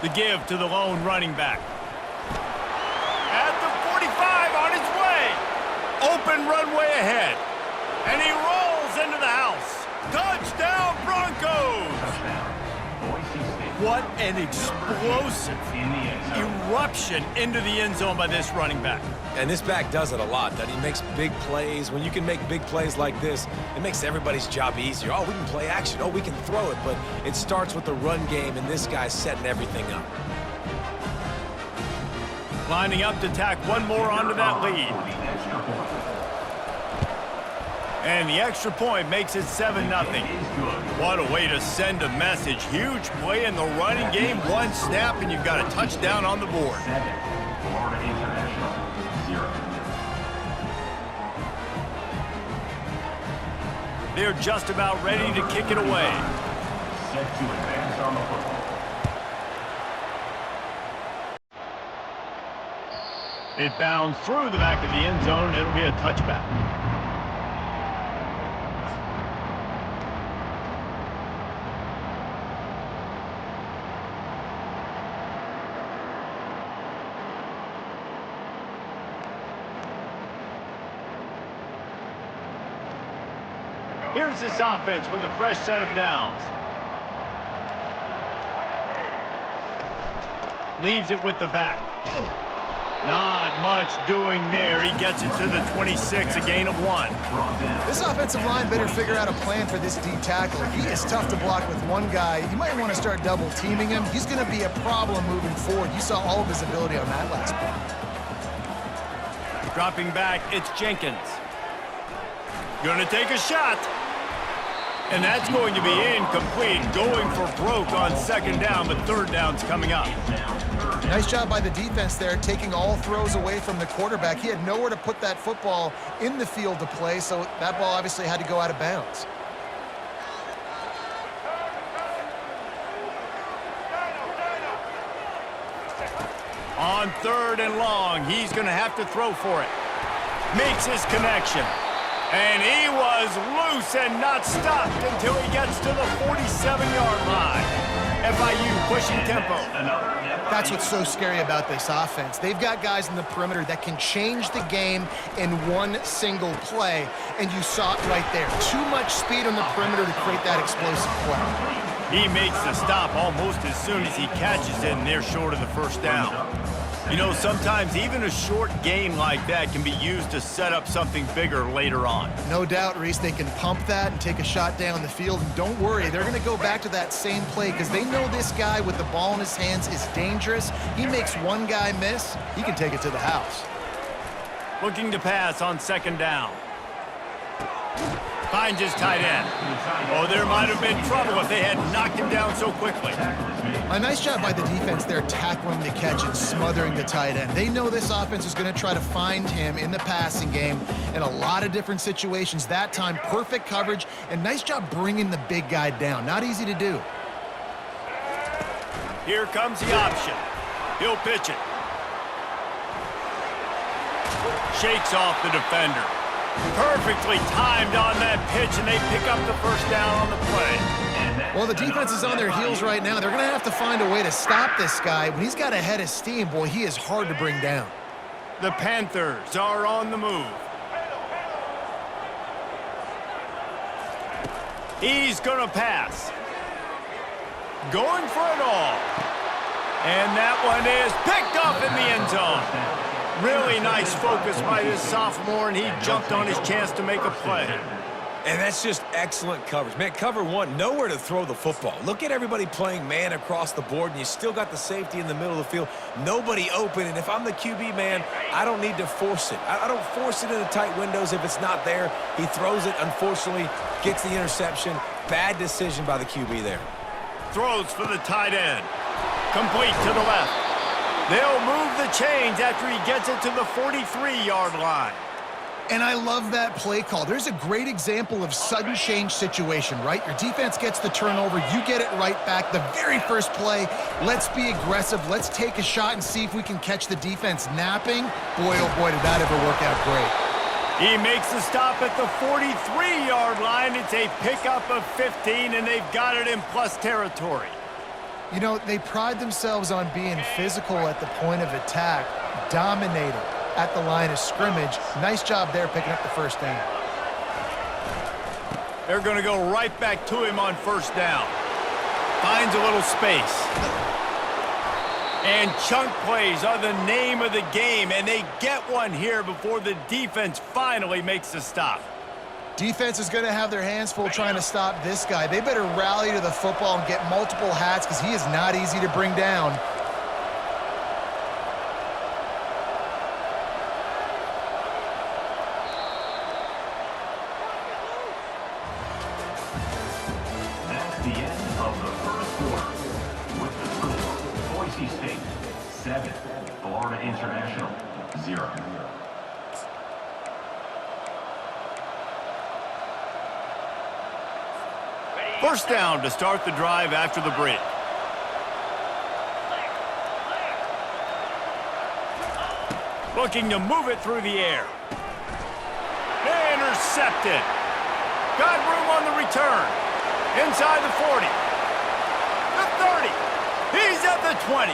The give to the lone running back. At the 45 on his way. Open runway ahead. And he rolls into the house. Touchdown, Broncos! What an explosive eruption into the end zone by this running back. And this back does it a lot, that he makes big plays. When you can make big plays like this, it makes everybody's job easier. Oh, we can play action. Oh, we can throw it. But it starts with the run game, and this guy's setting everything up. Lining up to tack one more onto that lead. And the extra point makes it 7-0. What a way to send a message. Huge play in the running game. One snap, and you've got a touchdown on the board. They're just about ready to kick it away. Set to advance on the football. It bounds through the back of the end zone. It'll be a touchback. Here's this offense with a fresh set of downs. Leaves it with the back. Not much doing there. He gets it to the 26, a gain of 1. This offensive line better figure out a plan for this D tackle. He is tough to block with one guy. You might want to start double teaming him. He's going to be a problem moving forward. You saw all of his ability on that last play. Dropping back, it's Jenkins. Going to take a shot. And that's going to be incomplete. Going for broke on second down, but third down's coming up. Nice job by the defense there, taking all throws away from the quarterback. He had nowhere to put that football in the field to play, so that ball obviously had to go out of bounds. On 3rd and long, he's going to have to throw for it. Makes his connection. And he was loose and not stopped until he gets to the 47-yard line. FIU pushing tempo. That's what's so scary about this offense. They've got guys in the perimeter that can change the game in one single play, and you saw it right there. Too much speed on the perimeter to create that explosive play. He makes the stop almost as soon as he catches it, and they're short of the first down. You know, sometimes even a short game like that can be used to set up something bigger later on. No doubt, Reese, they can pump that and take a shot down the field. And don't worry, they're going to go back to that same play because they know this guy with the ball in his hands is dangerous. He makes one guy miss, he can take it to the house. Looking to pass on second down. Finds his tight end. Oh, there might have been trouble if they had knocked him down so quickly. A nice job by the defense there, tackling the catch and smothering the tight end. They know this offense is going to try to find him in the passing game in a lot of different situations. That time, perfect coverage, and nice job bringing the big guy down. Not easy to do. Here comes the option. He'll pitch it. Shakes off the defender. Perfectly timed on that pitch, and they pick up the first down on the play. Well, the defense is on their heels right now. They're going to have to find a way to stop this guy. When he's got a head of steam, boy, he is hard to bring down. The Panthers are on the move. He's going to pass. Going for it all. And that one is picked up in the end zone. Really nice focus by this sophomore, and he jumped on his chance to make a play. And that's just excellent coverage. Man, cover one, nowhere to throw the football. Look at everybody playing man across the board, and you still got the safety in the middle of the field. Nobody open, and if I'm the QB, man, I don't need to force it. I don't force it into tight windows if it's not there. He throws it, unfortunately, gets the interception. Bad decision by the QB there. Throws for the tight end. Complete to the left. They'll move the chains after he gets it to the 43-yard line. And I love that play call. There's a great example of sudden change situation, right? Your defense gets the turnover, you get it right back. The very first play, let's be aggressive. Let's take a shot and see if we can catch the defense napping. Boy, oh boy, did that ever work out great. He makes the stop at the 43-yard line. It's a pickup of 15, and they've got it in plus territory. You know, they pride themselves on being physical at the point of attack, dominating at the line of scrimmage. Nice job there picking up the first down. They're going to go right back to him on first down. Finds a little space. And chunk plays are the name of the game, and they get one here before the defense finally makes a stop. Defense is going to have their hands full trying to stop this guy. They better rally to the football and get multiple hats because he is not easy to bring down. That's the end of the first quarter. With the score, Boise State 7, Florida International 0. First down to start the drive after the break. Looking to move it through the air. Intercepted. Got room on the return. Inside the 40. The 30. He's at the 20.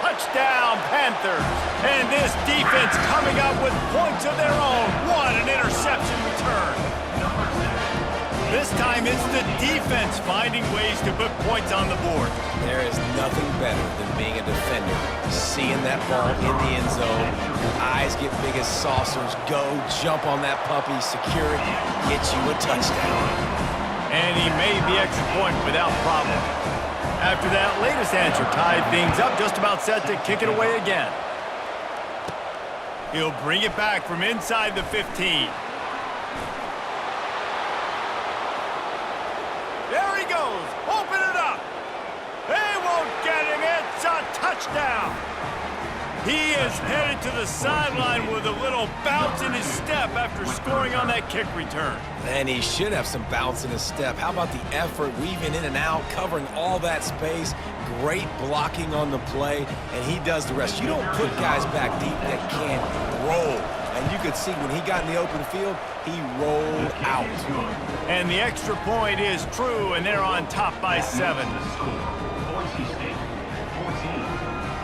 Touchdown, Panthers. And this defense coming up with points of their own. What an interception return. This time it's the defense finding ways to put points on the board. There is nothing better than being a defender. Seeing that ball in the end zone, your eyes get big as saucers, go, jump on that puppy, secure it, get you a touchdown. And he made the extra point without problem. After that latest answer tied things up, just about set to kick it away again. He'll bring it back from inside the 15. There he goes. Open it up. They won't get him. It's a touchdown. He is headed to the sideline with a little bounce in his step after scoring on that kick return. And he should have some bounce in his step. How about the effort, weaving in and out, covering all that space, great blocking on the play, and he does the rest. You don't put guys back deep that can roll. And you could see when he got in the open field, he rolled out. And the extra point is true, and they're on top by 7. Boise State 14,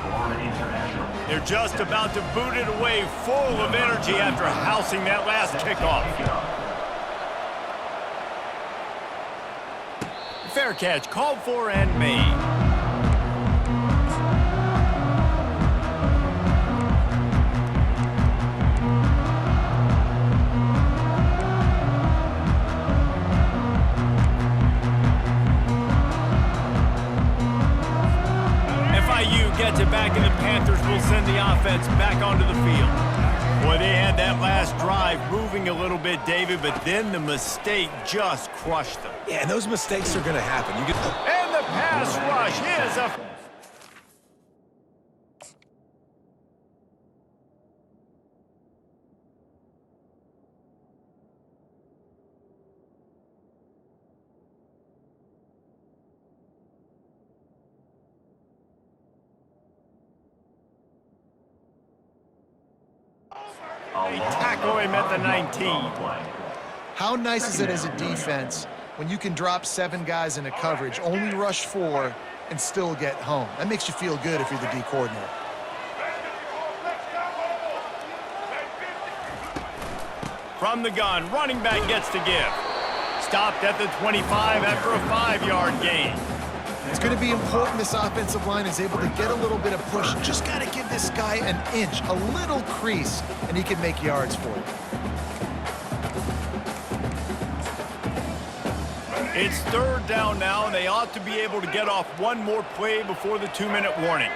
Florida International. They're just about to boot it away full of energy after housing that last kickoff. Fair catch called for and made. Gets it back, and the Panthers will send the offense back onto the field. Boy, they had that last drive moving a little bit, David, but then the mistake just crushed them. Yeah, and those mistakes are going to happen. And the pass rush is a... They tackle him at the 19. How nice is it as a defense when you can drop 7 guys into coverage, only rush 4, and still get home? That makes you feel good if you're the D coordinator. From the gun, running back gets to give. Stopped at the 25 after a 5-yard gain. It's going to be important this offensive line is able to get a little bit of push. Just got to give this guy an inch, a little crease, and he can make yards for it. It's third down now, and they ought to be able to get off one more play before the 2-minute warning.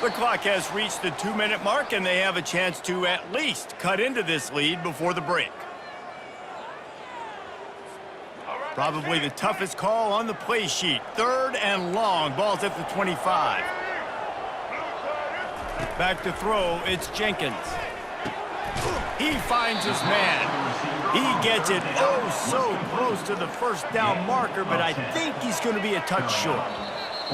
The clock has reached the 2-minute mark, and they have a chance to at least cut into this lead before the break. Probably the toughest call on the play sheet. Third and long. Ball's at the 25. Back to throw. It's Jenkins. He finds his man. He gets it oh so close to the first down marker, but I think he's going to be a touch short.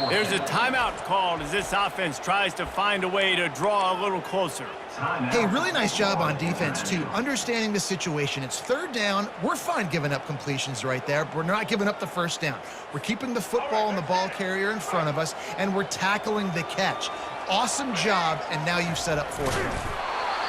There's a timeout called as this offense tries to find a way to draw a little closer. Hey, really nice job on defense, too, understanding the situation. It's third down. We're fine giving up completions right there. We're not giving up the first down. We're keeping the football and the ball carrier in front of us, and we're tackling the catch. Awesome job, and now you've set up fourth down.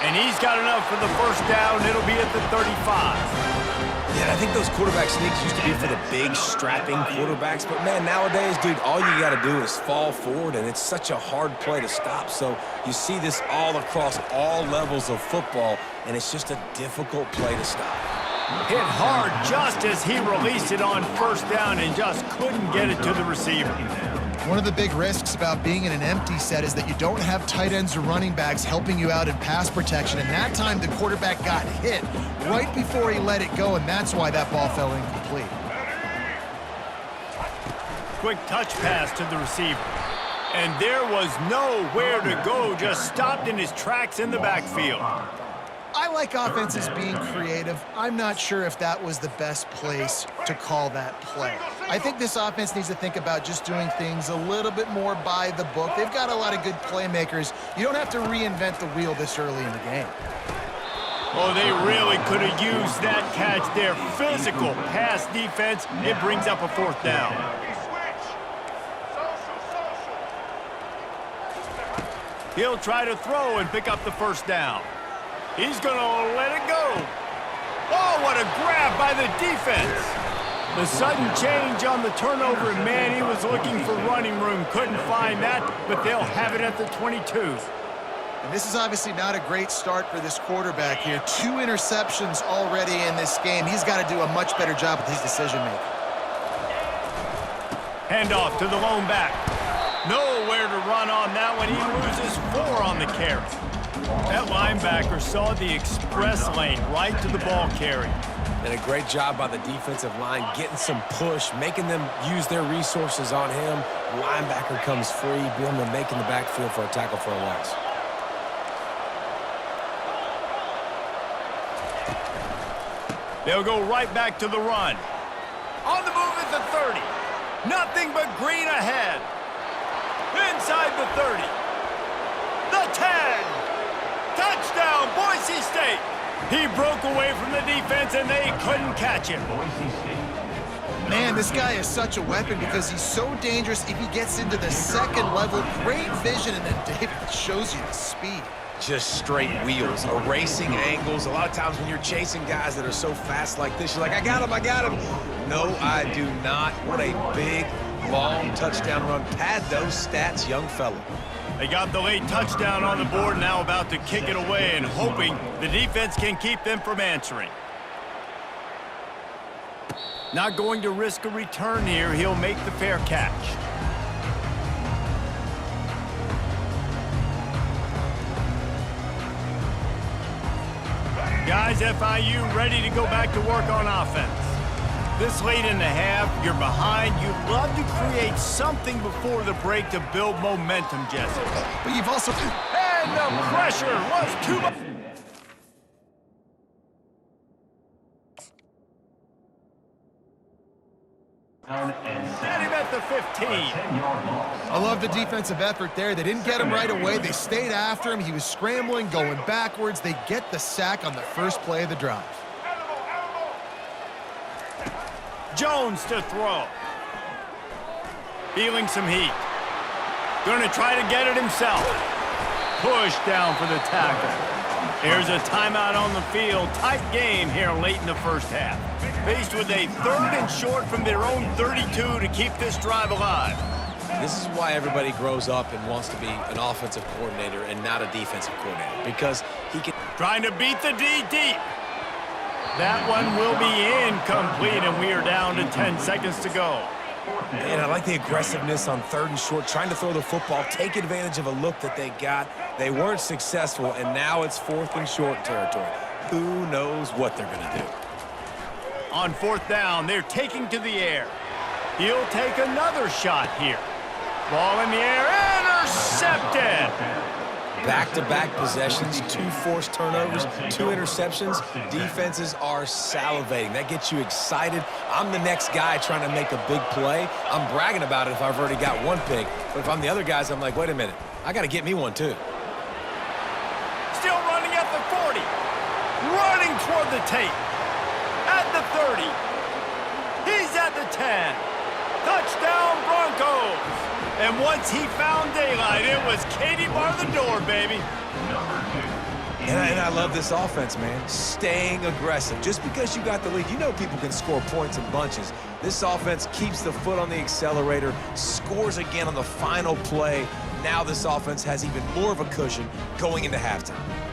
And he's got enough for the first down. It'll be at the 35. Yeah, I think those quarterback sneaks used to be for the big, strapping quarterbacks. But, man, nowadays, dude, all you got to do is fall forward, and it's such a hard play to stop. So you see this all across all levels of football, and it's just a difficult play to stop. Hit hard just as he released it on first down and just couldn't get it to the receiver. One of the big risks about being in an empty set is that you don't have tight ends or running backs helping you out in pass protection. And that time, the quarterback got hit right before he let it go, and that's why that ball fell incomplete. Quick touch pass to the receiver. And there was nowhere to go, just stopped in his tracks in the backfield. I like offenses being creative. I'm not sure if that was the best place to call that play. I think this offense needs to think about just doing things a little bit more by the book. They've got a lot of good playmakers. You don't have to reinvent the wheel this early in the game. Oh, they really could have used that catch there. Physical pass defense. It brings up a fourth down. He'll try to throw and pick up the first down. He's going to let it go. Oh, what a grab by the defense. The sudden change on the turnover, and man, he was looking for running room. Couldn't find that, but they'll have it at the 22. And this is obviously not a great start for this quarterback here. 2 interceptions already in this game. He's got to do a much better job with his decision-making. Handoff to the lone back. Nowhere to run on that one. He loses 4 on the carry. That linebacker saw the express lane right to the ball carrier. And a great job by the defensive line, getting some push, making them use their resources on him. Linebacker comes free, Billman making the backfield for a tackle for a loss. They'll go right back to the run. On the move at the 30. Nothing but green ahead. Inside the 30. The 10. Touchdown, Boise State. He broke away from the defense, and they couldn't catch him. Man, this guy is such a weapon because he's so dangerous if he gets into the second level. Great vision, and then David shows you the speed. Just straight wheels, erasing angles. A lot of times when you're chasing guys that are so fast like this, you're like, I got him. No, I do not. What a big, long touchdown run. Pad those stats, young fella. They got the late touchdown on the board, now about to kick it away and hoping the defense can keep them from answering. Not going to risk a return here. He'll make the fair catch. Guys, FIU ready to go back to work on offense. This late in the half, you're behind. You'd love to create something before the break to build momentum, Jesse. But you've also... And the pressure was too much. Get him at the 15. I love the defensive effort there. They didn't get him right away. They stayed after him. He was scrambling, going backwards. They get the sack on the first play of the drive. Jones to throw. Feeling some heat. Going to try to get it himself. Push down for the tackle. Here's a timeout on the field. Tight game here late in the first half. Faced with a 3rd and short from their own 32 to keep this drive alive. This is why everybody grows up and wants to be an offensive coordinator and not a defensive coordinator, because he can... Trying to beat the D deep. That one will be incomplete, and we are down to 10 seconds to go. And I like the aggressiveness on 3rd and short, trying to throw the football, take advantage of a look that they got. They weren't successful, and now it's 4th and short territory. Who knows what they're going to do? On 4th down, they're taking to the air. He'll take another shot here. Ball in the air, intercepted! Back-to-back possessions, 2 forced turnovers, 2 interceptions. Defenses are salivating. That gets you excited. I'm the next guy trying to make a big play. I'm bragging about it if I've already got 1 pick. But if I'm the other guys, I'm like, wait a minute. I got to get me one, too. Still Running toward the tape. At the 30. He's at the 10. Touchdown Broncos. And once he found daylight, it was Katie bar the door, baby. Number 2. And I love this offense, man. Staying aggressive. Just because you got the lead, you know people can score points in bunches. This offense keeps the foot on the accelerator, scores again on the final play. Now this offense has even more of a cushion going into halftime.